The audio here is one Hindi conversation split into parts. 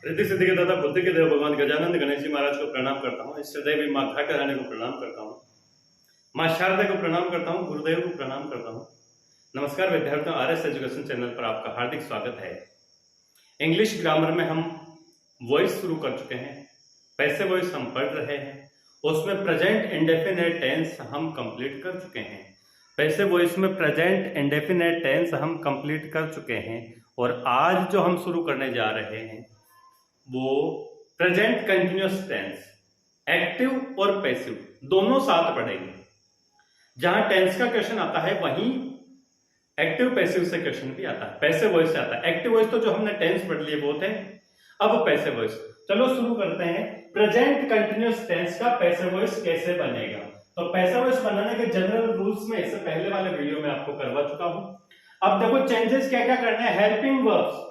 रिद्धि सिद्धि के दाता बुद्धि के देव भगवान गजानंद गणेश जी महाराज को प्रणाम करता हूँ। इष्ट देवी माँ घाट रानी को प्रणाम करता हूँ। माँ शारदा को प्रणाम करता हूँ। गुरुदेव को प्रणाम करता हूँ। नमस्कार विद्यार्थियों, आरएस एजुकेशन चैनल पर आपका हार्दिक स्वागत है। इंग्लिश ग्रामर में हम वॉइस शुरू कर चुके हैं। पैसिव वॉइस हम पढ़ रहे हैं। उसमें प्रेजेंट इंडेफिनिट टेंस हम कंप्लीट कर चुके हैं। पैसिव वॉइस में प्रेजेंट इंडेफिनिट टेंस हम कंप्लीट कर चुके हैं। और आज जो हम शुरू करने जा रहे हैं वो प्रेजेंट कंटिन्यूअस टेंस, एक्टिव और पैसिव दोनों साथ पढ़ेंगे। जहां टेंस का क्वेश्चन आता है वहीं एक्टिव पैसिव से क्वेश्चन भी आता है, पैसिव वॉइस से आता है। एक्टिव वॉइस तो जो हमने टेंस पढ़ लिए वो थे। अब पैसिव वॉइस, चलो शुरू करते हैं। प्रेजेंट कंटिन्यूअस टेंस का पैसिव वॉइस कैसे बनेगा? तो पैसिव वॉइस बनाने के जनरल रूल्स में इससे पहले वाले वीडियो में आपको करवा चुका हूं। अब देखो चेंजेस क्या क्या करने हैं। हेल्पिंग वर्ब्स,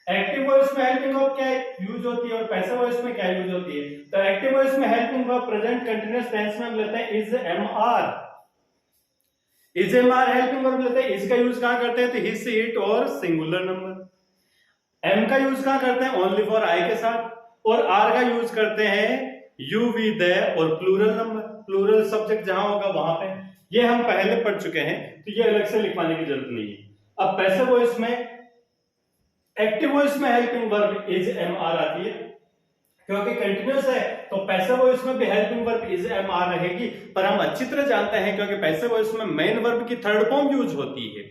एक्टिव वॉइस में हेल्पिंग वर्ब क्या यूज होती है और पैसिव वॉइस में क्या यूज होती है? तो एक्टिव वॉइस में helping verb present continuous tense में हम लेते हैं is am are. Is am are helping verb लेते हैं। इसका यूज कहां करते हैं? तो ही सी इट और सिंगुलर नंबर। एम का यूज कहां करते हैं? ओनली फॉर आई के साथ। और आर का यूज करते हैं यू वी दे और प्लूरल नंबर, प्लूरल सब्जेक्ट जहां होगा वहां पे। ये हम पहले पढ़ चुके हैं तो ये अलग से लिखवाने की जरूरत नहीं है। अब पैसिव वॉइस में, एक्टिव वॉइस में helping verb is am are आती है क्योंकि कंटिन्यूअस है, तो पैसिव वॉइस में भी helping verb is am are रहेगी। पर हम अच्छी तरह जानते हैं क्योंकि पैसिव वॉइस में मेन वर्ब की थर्ड फॉर्म यूज होती है।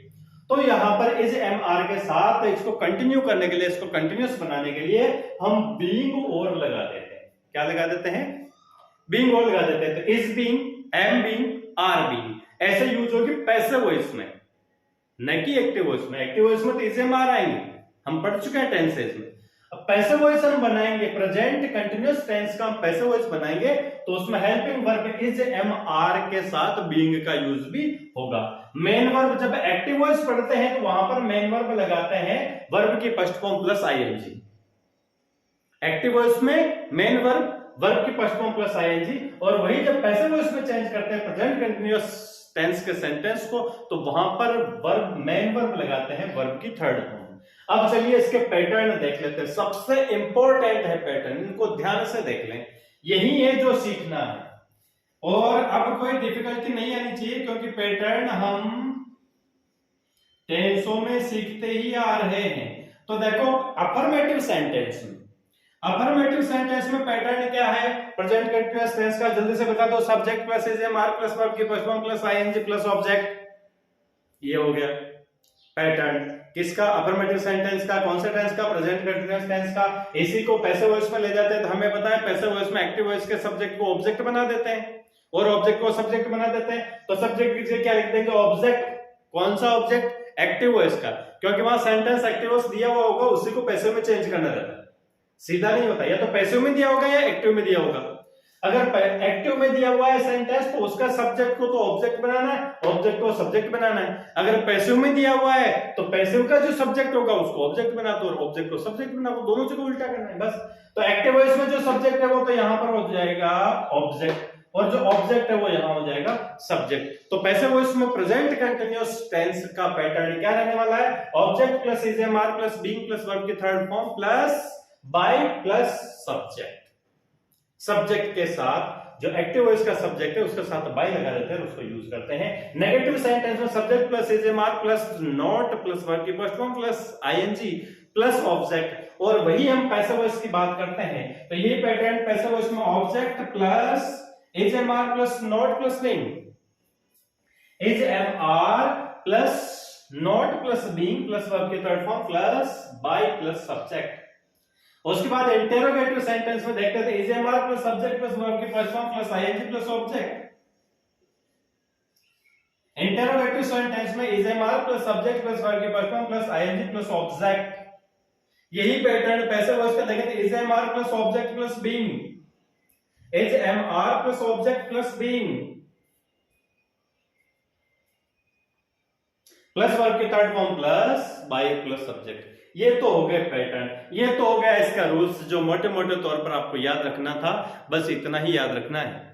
तो यहां पर इज एम आर के साथ इसको कंटिन्यू करने के लिए, इसको कंटिन्यूअस बनाने के लिए हम बीइंग और लगा देते हैं। क्या लगा देते हैं? बीइंग और लगा देते हैं। तो is being, am being, are being ऐसे यूज होगी पैसिव वॉइस में, न कि एक्टिव वॉइस में। एक्टिव वॉइस में तो इज एम आर आएंगे, हम पढ़ चुके हैं टेंसेस में। अब पैसिव वॉइस हम बनाएंगे, प्रेजेंट कंटीन्यूअस टेंस का हम पैसिव वॉइस बनाएंगे तो उसमें helping verb is am are के साथ बीइंग का यूज भी होगा। मेन वर्ब जब एक्टिव वॉइस पढ़ते हैं तो वहां पर मेन वर्ब लगाते हैं वर्ब की first form plus ING. Active voice में मेन वर्ब की फर्स्ट फॉर्म प्लस आईएनजी। और वही जब पैसिव वॉइस में चेंज करते हैं प्रेजेंट कंटीन्यूअस टेंस के सेंटेंस को, तो वहां पर वर्ब, मेन वर्ब लगाते हैं वर्ब की थर्ड फॉर्म। अब चलिए इसके पैटर्न देख लेते हैं। सबसे इंपॉर्टेंट है पैटर्न, इनको ध्यान से देख लें। यही है जो सीखना है और अब कोई डिफिकल्टी नहीं आनी चाहिए क्योंकि पैटर्न हम टेंसों में सीखते ही आ रहे हैं। तो देखो अफर्मेटिव सेंटेंस में, अफर्मेटिव सेंटेंस में पैटर्न क्या है? प्रेजेंट कंटीन्यूअस टेंस का जल्दी से बता दो। Subject plus is am are plus verb की first form plus ING plus object. ये हो गया पैटर्न किसका? अफर्मेटिव सेंटेंस का। कौन से टेंस का? प्रेजेंट कंटीन्यूअस टेंस का। इसी को पैसिव वॉइस में ले जाते हैं तो हमें पता है पैसिव वॉइस में एक्टिव वॉइस के सब्जेक्ट को ऑब्जेक्ट बना देते हैं और ऑब्जेक्ट को सब्जेक्ट बना देते हैं। तो सब्जेक्ट की जगह क्या लिख देंगे? ऑब्जेक्ट। कौन सा ऑब्जेक्ट? एक्टिव वॉइस का, क्योंकि वहां सेंटेंस एक्टिव वॉइस दिया हुआ होगा, उसी को पैसिव में चेंज करना रहता है। सीधा नहीं होता, या तो पैसिव में दिया होगा या एक्टिव में दिया होगा। अगर एक्टिव में दिया हुआ है सेंटेंस तो उसका सब्जेक्ट को तो ऑब्जेक्ट बनाना है, ऑब्जेक्ट को सब्जेक्ट बनाना है। अगर पैसिव में दिया हुआ है तो पैसिव का जो सब्जेक्ट होगा उसको ऑब्जेक्ट बना दो और ऑब्जेक्ट को सब्जेक्ट बना दो, दोनों को उल्टा करना है बस। तो एक्टिव वॉइस में जो सब्जेक्ट है वो तो यहां पर हो जाएगा ऑब्जेक्ट और जो ऑब्जेक्ट है वो यहां हो जाएगा सब्जेक्ट। तो पैसिव वॉइस में प्रेजेंट कंटीन्यूअस टेंस का पैटर्न क्या रहने वाला है? Object plus is am are plus being plus verb की third form plus by plus subject. Subject के साथ जो एक्टिव वॉइस का सब्जेक्ट है उसके साथ बाय लगा देते हैं और उसको यूज करते हैं। नेगेटिव सेंटेंस में subject plus is am are plus not plus verb की first form plus ING plus object. और वही हम पैसिव वॉइस की बात करते हैं तो ये पैटर्न पैसिव वॉइस में object plus is am are plus not plus being, is am are plus not plus being plus verb की third form plus by plus subject. उसके बाद इंटेरोगेटिव सेंटेंस में देखते थे is am are plus subject plus verb की first form plus ING plus object. Interrogative sentence में is am are plus subject plus verb की first form plus ING plus object. यही पैटर्न पैसिव वॉइस का देखे थे is am are plus object plus being, is am are plus object plus being plus verb की third form plus by plus subject. ये तो हो गए पैटर्न, ये तो हो गया इसका रूल्स जो मोटे मोटे तौर पर आपको याद रखना था। बस इतना ही याद रखना है।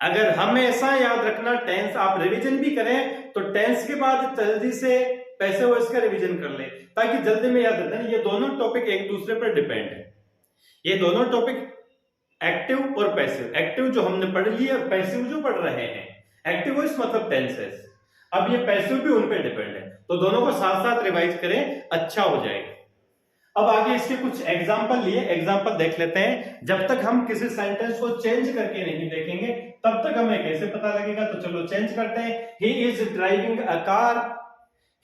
अगर हमेशा याद रखना, टेंस आप रिवीजन भी करें तो टेंस के बाद जल्दी से पैसिव वॉइस का रिवीजन कर ले ताकि जल्दी में याद रहता है। ये दोनों टॉपिक एक दूसरे पर डिपेंड है। ये दोनों टॉपिक एक्टिव और पैसिव, एक्टिव जो हमने पढ़ लिया और पैसिव जो पढ़ रहे हैं। एक्टिव वॉइस मतलब टेंसेस, अब ये पैसिव भी उन पे डिपेंड है, तो दोनों को साथ साथ रिवाइज करें, अच्छा हो जाएगा। अब आगे इसके कुछ एग्जांपल लिए, एग्जांपल देख लेते हैं। जब तक हम किसी सेंटेंस को चेंज करके नहीं देखेंगे तब तक हमें कैसे पता लगेगा, तो चलो चेंज करते हैं। ही is driving a car,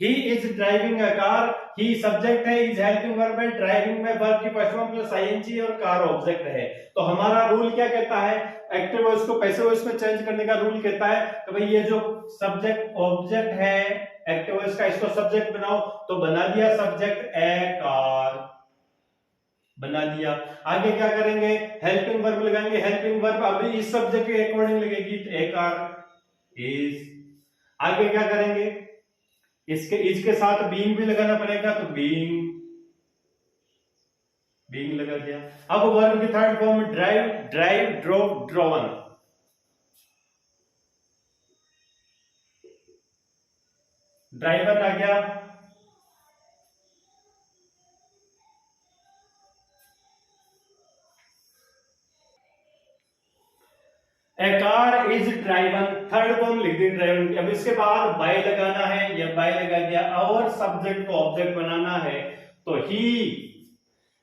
he is driving a car, he subject है, इज हेल्पिंग वर्ब है, ड्राइविंग में वर्ब की फर्स्ट फॉर्म प्लस आईएनजी और कार ऑब्जेक्ट है। तो हमारा रूल क्या कहता है, एक्टिव वॉइस को पैसिव वॉइस में चेंज करने का रूल कहता है कि भाई ये जो सब्जेक्ट ऑब्जेक्ट है एक्टिव वॉइस का, इसको सब्जेक्ट बनाओ, तो बना दिया सब्जेक्ट ए कार, बना दिया। आगे क्या करेंगे, हेल्पिंग वर्ब लगाएंगे, हेल्पिंग वर्ब अभी इस सब्जेक्ट के अकॉर्डिंग लगेगी, तो ए कार इज। आगे क्या करेंगे, इसके इज के साथ बीइंग भी लगाना पड़ेगा, तो बीइंग, बीइंग लगा दिया। अब वर्ब की third form drive, drive, drove, driven. Driver आ गया, a car is driven, third form लिख दी ड्राइवन। अब इसके बाद बाय लगाना है, ये बाय लगा दिया, और सब्जेक्ट को ऑब्जेक्ट बनाना है, तो he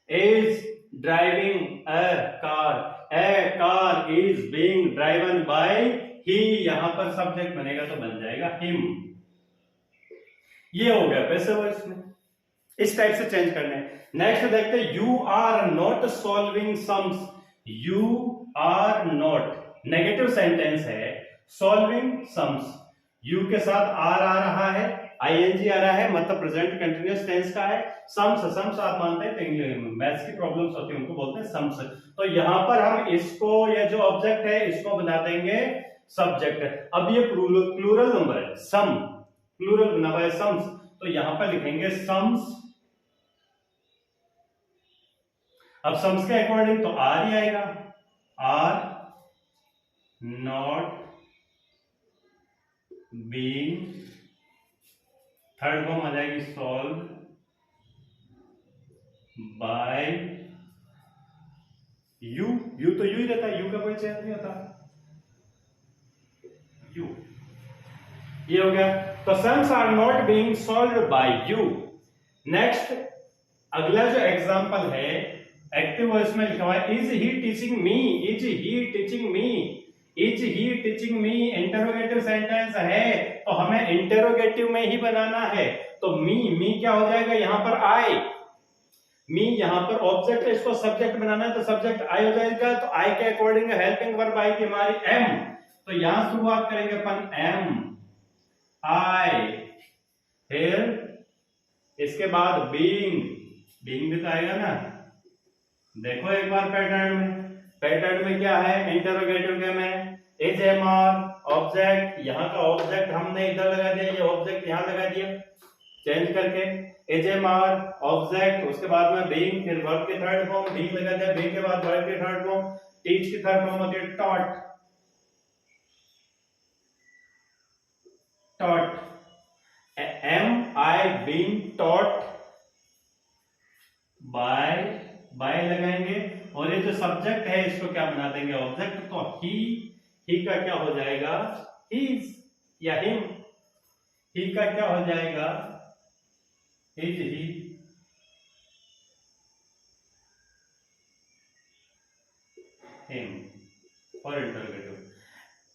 is driving a car, a car is being driven by he, यहां पर सब्जेक्ट बनेगा तो बन जाएगा हिम। ये हो गया पैसिव वॉइस में, इस टाइप से चेंज करना है। नेक्स्ट देखते हैं, you are not solving sums, you are not negative sentence है, सॉल्विंग सम्स, यू के साथ आर आ रहा है, आईएनजी आ रहा है, मतलब प्रेजेंट कंटीन्यूअस टेंस का है। सम्स, सम्स आप मानते हैं तो इंग्लिश मैथ्स की प्रॉब्लम्स होती है उनको बोलते हैं सम्स। तो यहां पर हम इसको, ये जो ऑब्जेक्ट है इसको बना देंगे सब्जेक्ट। अब ये प्लूरल नंबर है, सम प्लूरल बना हुआ है सम्स, तो यहां पर लिखेंगे सम्स। अब सम्स के अकॉर्डिंग तो आर ही आएगा, are not being, third form आ जाएगी सॉल्व बाय यू, यू तो यू ही रहता है, यू का कोई चेंज नहीं होता, यू। ये हो गया, तो sums are not being solved by you. Next अगला जो एग्जांपल है एक्टिव वॉइस में लिखा हुआ है, is he teaching me, is he teaching me, is he teaching me interrogative sentence है, तो हमें इंटरोगेटिव में ही बनाना है। तो मी क्या हो जाएगा यहां पर आई, मी यहां पर ऑब्जेक्ट है, इसको सब्जेक्ट बनाना है, तो सब्जेक्ट आई हो जाएगा, तो आई के अकॉर्डिंग हेल्पिंग वर्ब आई की हमारी एम, तो यहां शुरुआत करेंगे अपन एम आई, फिर इसके बाद बीइंग, बीइंग भी तो आएगा ना। देखो एक बार पैटर्न में, पैटर्न में क्या है, इंटरोगेटिव के में इज एम आर ऑब्जेक्ट, यहाँ का ऑब्जेक्ट हमने इधर लगा दिया, ये ऑब्जेक्ट यहाँ लगा दिया चेंज करके, इज एम आर ऑब्जेक्ट, उसके बाद में बीइंग, फिर वर्ब की थर्ड फॉर्म बीइंग लगा दिया, बीइंग के बाद वर्ब की थर्ड फॉर्म, टीच की थर्ड फॉर्म होती है taught, taught, am I being taught by, by लगाएंगे, और ये जो सब्जेक्ट है इसको क्या बना देंगे ऑब्जेक्ट, तो ही का क्या हो जाएगा हीज या हिम, ही का क्या हो जाएगा हिज, ही, हिम और interrogative.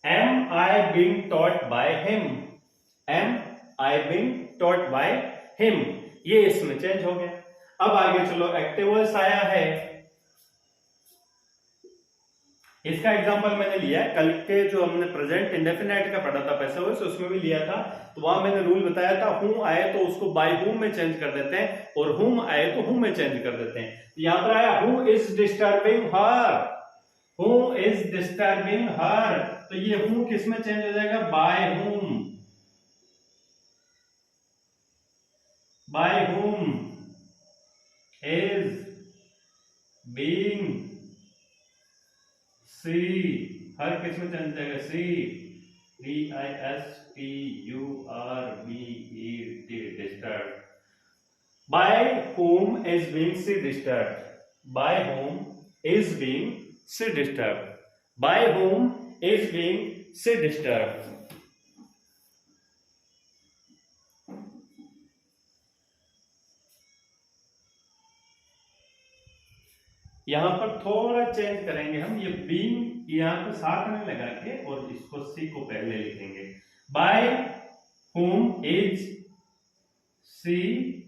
Am I being taught by him, am I being taught by him, ये इसमें चेंज हो गया। अब आगे चलो, एक्टिव वॉइस आया है, इसका एग्जांपल मैंने लिया है, कल के जो हमने प्रेजेंट इंडेफिनाइट का पढ़ा था पैसिव वॉइस, उसमें भी लिया था, तो वहां मैंने रूल बताया था, हूं आए तो उसको बाय हूम में चेंज कर देते हैं, और हुम आए तो हुम में चेंज कर देते हैं। यहां पर आया who is disturbing her, who is disturbing her, तो ये हु किस में चेंज हो जाएगा, by whom, by whom is being सी, हर किस में चेंज जाएगा, सी, disturbed, by whom is being C disturbed, by whom is being C disturbed, by whom is being C disturbed. यहां पर थोड़ा चेंज करेंगे हम, ये बीइंग यहां पर साथ में लगा के और इसको सी को पहले लिखेंगे। By whom is she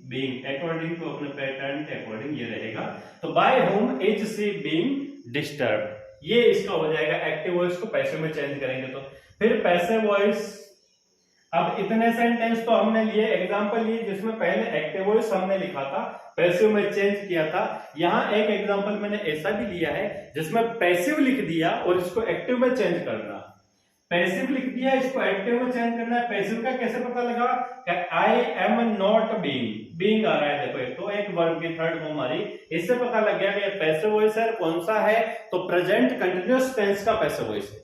being, according to अपने पैटर्न के अकॉर्डिंग ये रहेगा। तो by whom is she being disturb, ये इसका हो जाएगा। एक्टिव वॉइस को पैसिव में चेंज करेंगे तो फिर पैसिव वॉइस। अब इतने सेंटेंस तो हमने लिए, एग्जांपल लिए जिसमें पहले एक्टिव वॉइस हमने लिखा था, पैसिव में चेंज किया था। यहां एक एग्जांपल मैंने ऐसा भी लिया है जिसमें पैसिव लिख दिया और इसको एक्टिव में चेंज करना। पैसिव लिख दिया, इसको एक्टिव में चेंज करना है। पैसिव का कैसे पता लगा कि I am not being, being आ रहा है देखो, एक तो एक वर्ब की थर्ड फॉर्म आ रही, इससे पता लग गया कि पैसिव वॉइस है। कौन सा है? तो प्रेजेंट कंटिन्यूअस टेंस का पैसिव वॉइस है।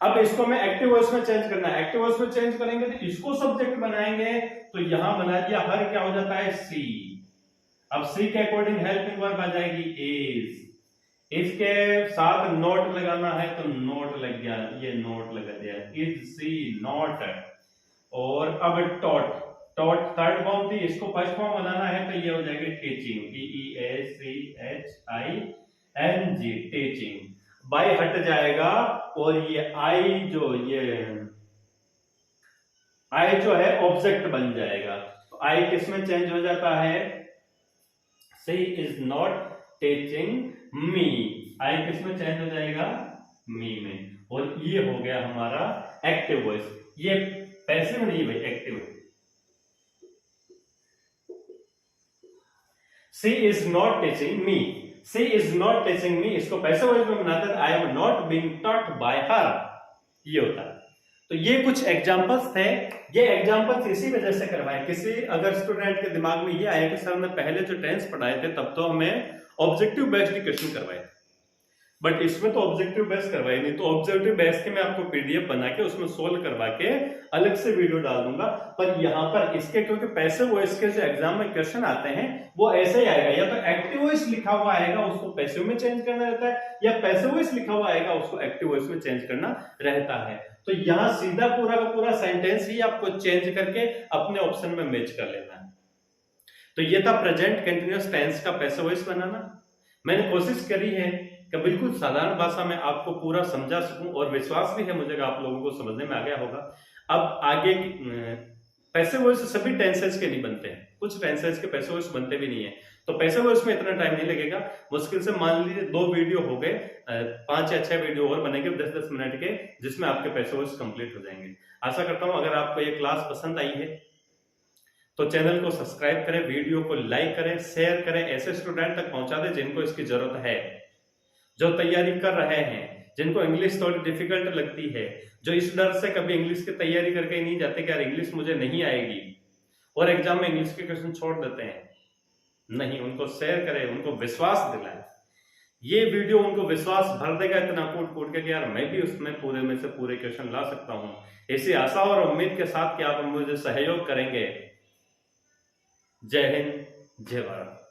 अब इसको मैं एक्टिव वॉइस में चेंज करना है, एक्टिव वॉइस में चेंज करेंगे तो इसको सब्जेक्ट बनाएंगे, तो यहां बना दिया हर, क्या हो जाता है? सी। अब सी के अकॉर्डिंग हेल्पिंग वर्ब आ जाएगी इज, इसके साथ नोट लगाना है तो नोट लग गया, ये नोट लगा दिया, इज सी नॉट। और अब टॉट, टॉट थर्ड फॉर्म थी, इसको फर्स्ट फॉर्म बनाना है तो ये हो जाएगी टीचिंग, TEACHING, टीचिंग। बाय हट जाएगा और ये आई जो है ऑब्जेक्ट बन जाएगा। तो आई किस में चेंज हो जाता है? सी इज नॉट टीचिंग मी, आई किस में चेंज हो जाएगा? मी में। और ये हो गया हमारा एक्टिव वॉइस। ये पैसिव नहीं भाई, एक्टिव है। She is not teaching me, she is not teaching me, इसको पैसिव वॉइस में बनाते हैं I am not being taught by her, ये होता है। तो ये कुछ एग्जांपल्स थे, ये एग्जांपल्स इसी वजह से करवाए। किसी अगर स्टूडेंट के दिमाग में ये आया कि सर ने पहले जो टेंस पढ़ाए थे तब तो हमें ऑब्जेक्टिव बेस्ड क्वेश्चन करवाए थे, बट इसमें तो ऑब्जेक्टिव बेस्ड करवाए नहीं, तो ऑब्जेक्टिव बेस्ड के मैं आपको पीडीएफ बना के उसमें सोल्व करवा के अलग से वीडियो डाल दूंगा। पर यहाँ पर इसके क्योंकि पैसिव वॉइस के जो एग्जाम में क्वेश्चन आते हैं वो ऐसे ही आएगा, या तो एक्टिव वॉइस लिखा हुआ आएगा उसको पैसिव में चेंज करना रहता है, या पैसिव वॉइस लिखा हुआ आएगा उसको एक्टिव वॉइस में चेंज करना रहता है। तो यहाँ सीधा पूरा का पूरा सेंटेंस ही आपको चेंज करके अपने ऑप्शन में मैच कर लेना है। तो ये था प्रेजेंट कंटिन्यूअस टेंस का पैसिव वॉइस बनाना। मैंने कोशिश करी है कि बिल्कुल साधारण भाषा में आपको पूरा समझा सकूं, और विश्वास भी है मुझे कि आप लोगों को समझने में आ गया होगा। अब आगे पैसिव वॉइस सभी टेंसेस के नहीं बनते हैं, कुछ टेंसेस के पैसिव वॉइस बनते भी नहीं है, तो पैसिव वॉइस में इतना टाइम नहीं लगेगा। मुश्किल से मान लीजिए 2 वीडियो हो गए, 5 या 6 वीडियो और बनेंगे 10-10 मिनट के, जिसमें आपके पैसिव वॉइस कंप्लीट हो जाएंगे। आशा करता हूं अगर आपको ये क्लास पसंद आई है तो चैनल को सब्सक्राइब करें, वीडियो को लाइक करें, शेयर करें, ऐसे स्टूडेंट तक पहुंचा दें जिनको इसकी जरूरत है, जो तैयारी कर रहे हैं, जिनको इंग्लिश थोड़ी डिफिकल्ट लगती है, जो इस डर से कभी इंग्लिश की तैयारी करके ही नहीं जाते कि यार इंग्लिश मुझे नहीं आएगी और एग्जाम में इंग्लिश के क्वेश्चन छोड़ देते हैं। नहीं, उनको शेयर करें, उनको विश्वास दिलाएं। ये वीडियो उनको विश्वास भर देगा इतना कूट कूट के कि यार मैं भी उसमें पूरे में से पूरे क्वेश्चन ला सकता हूं। ऐसी आशा और उम्मीद के साथ कि आप मुझे सहयोग करेंगे। जय हिंद, जय भारत।